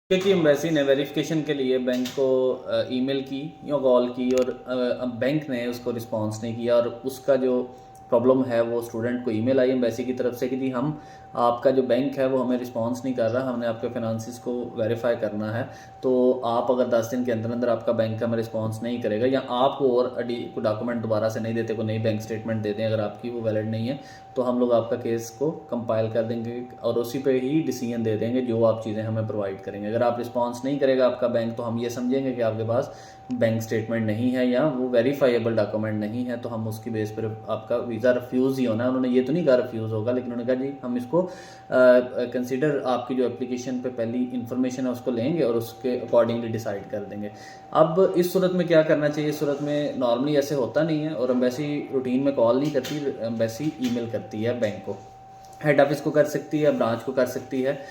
क्योंकि एम्बेसी ने वेरिफिकेशन के लिए बैंक को ईमेल की या कॉल की और अब बैंक ने उसको रिस्पांस नहीं किया और उसका जो प्रॉब्लम है वो स्टूडेंट को ईमेल आई एम्बेसी की तरफ से कि जी हम आपका जो बैंक है वो हमें रिस्पांस नहीं कर रहा, हमने आपके फाइनेंसिस को वेरीफाई करना है, तो आप अगर 10 दिन के अंदर अंदर आपका बैंक हमें रिस्पांस नहीं करेगा या आपको और को डॉक्यूमेंट दोबारा से नहीं देते, कोई नई बैंक स्टेटमेंट दे दें अगर आपकी वो वैलिड नहीं है, तो हम लोग आपका केस को कंपाइल कर देंगे और उसी पे ही डिसीजन दे देंगे जो आप चीज़ें हमें प्रोवाइड करेंगे। अगर आप रिस्पांस नहीं करेगा आपका बैंक तो हम ये समझेंगे कि आपके पास बैंक स्टेटमेंट नहीं है या वो वेरीफाइबल डॉक्यूमेंट नहीं है, तो हम उसकी बेस पर आपका वीज़ा रिफ्यूज़ ही होना है। उन्होंने ये तो नहीं कहा रिफ्यूज़ होगा, लेकिन उन्होंने कहा जी हम इसको कंसीडर आपकी जो एप्लीकेशन पे पहली इन्फॉर्मेशन है उसको लेंगे और उसके अकॉर्डिंगली डिसाइड कर देंगे। अब इस सूरत में क्या करना चाहिए? इस सूरत में नॉर्मली ऐसे होता नहीं है और एम्बेसी रूटीन में कॉल नहीं करती, एम्बेसी ईमेल करती है बैंक को, हेड ऑफिस को कर सकती है, ब्रांच को कर सकती है।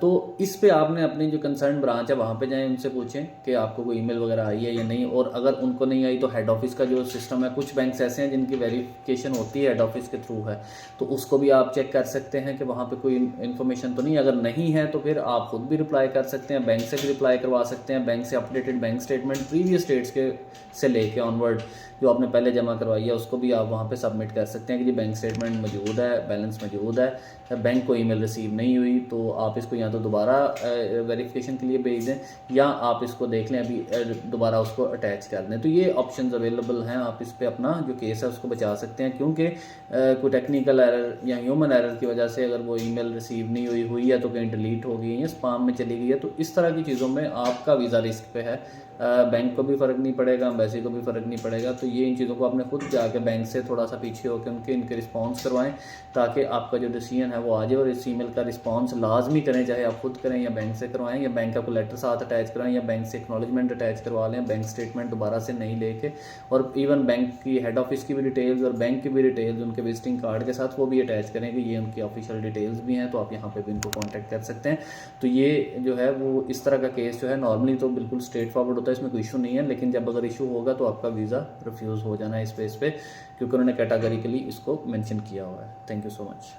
तो इस पे आपने अपनी जो कंसर्न ब्रांच है वहाँ पे जाएं, उनसे पूछें कि आपको कोई ईमेल वगैरह आई है या नहीं, और अगर उनको नहीं आई तो हेड ऑफिस का जो सिस्टम है, कुछ बैंक्स ऐसे हैं जिनकी वेरिफिकेशन होती है हेड ऑफिस के थ्रू है, तो उसको भी आप चेक कर सकते हैं कि वहाँ पे कोई इन्फॉर्मेशन तो नहीं। अगर नहीं है तो फिर आप खुद भी रिप्लाई कर सकते हैं, बैंक से भी रिप्लाई करवा सकते हैं, बैंक से updated bank statement previous dates के से लेके ऑनवर्ड जो आपने पहले जमा करवाई है उसको भी आप वहाँ पे सबमिट कर सकते हैं कि जी बैंक स्टेटमेंट मौजूद है, बैलेंस मौजूद है, बैंक को ईमेल रिसीव नहीं हुई, तो आप इसको या तो दोबारा वेरिफिकेशन के लिए भेज दें या आप इसको देख लें अभी दोबारा उसको अटैच कर दें। तो ये ऑप्शंस अवेलेबल हैं, आप इस पर अपना जो केस है उसको बचा सकते हैं, क्योंकि कोई टेक्निकल एरर या ह्यूमन एरर की वजह से अगर वो ईमेल रिसीव नहीं हुई है तो कहीं डिलीट हो गई है, स्पैम में चली गई है, तो इस तरह की चीज़ों में आपका वीज़ा रिस्क पे है। बैंक को भी फ़र्क नहीं पड़ेगा, एम्बेसी को भी फ़र्क नहीं पड़ेगा। तो ये इन चीज़ों को आपने खुद जाके बैंक से थोड़ा सा पीछे होकर उनके इनके रिस्पांस करवाएं ताकि आपका जो डिसीजन है वो आ जाए, और इस ईमेल का रिस्पांस लाजमी करें, चाहे आप खुद करें या बैंक से करवाएं या बैंक आपको लेटर साथ अटैच करवाएं या बैंक से एक्नॉलेजमेंट अटैच करवा लें, बैंक स्टेटमेंट दोबारा से नहीं लेके, और इवन बैंक की हेड ऑफिस की भी डिटेल्स और बैंक की भी डिटेल्स उनके विजिटिंग कार्ड के साथ वो भी अटैच करें कि ये उनकी ऑफिशियल डिटेल्स भी हैं, तो आप यहाँ पर भी इनको कॉन्टैक्ट कर सकते हैं। तो ये जो है वो इस तरह का केस जो है नॉर्मली तो बिल्कुल स्ट्रेट फॉरवर्ड होता है, इसमें कोई इशू नहीं है, लेकिन जब अगर इशू होगा तो आपका वीज़ा रिफ्यूज़ हो जाना है इस बेस पे, क्योंकि उन्होंने कैटेगरिकली इसको मेंशन किया हुआ है। Thank you so much.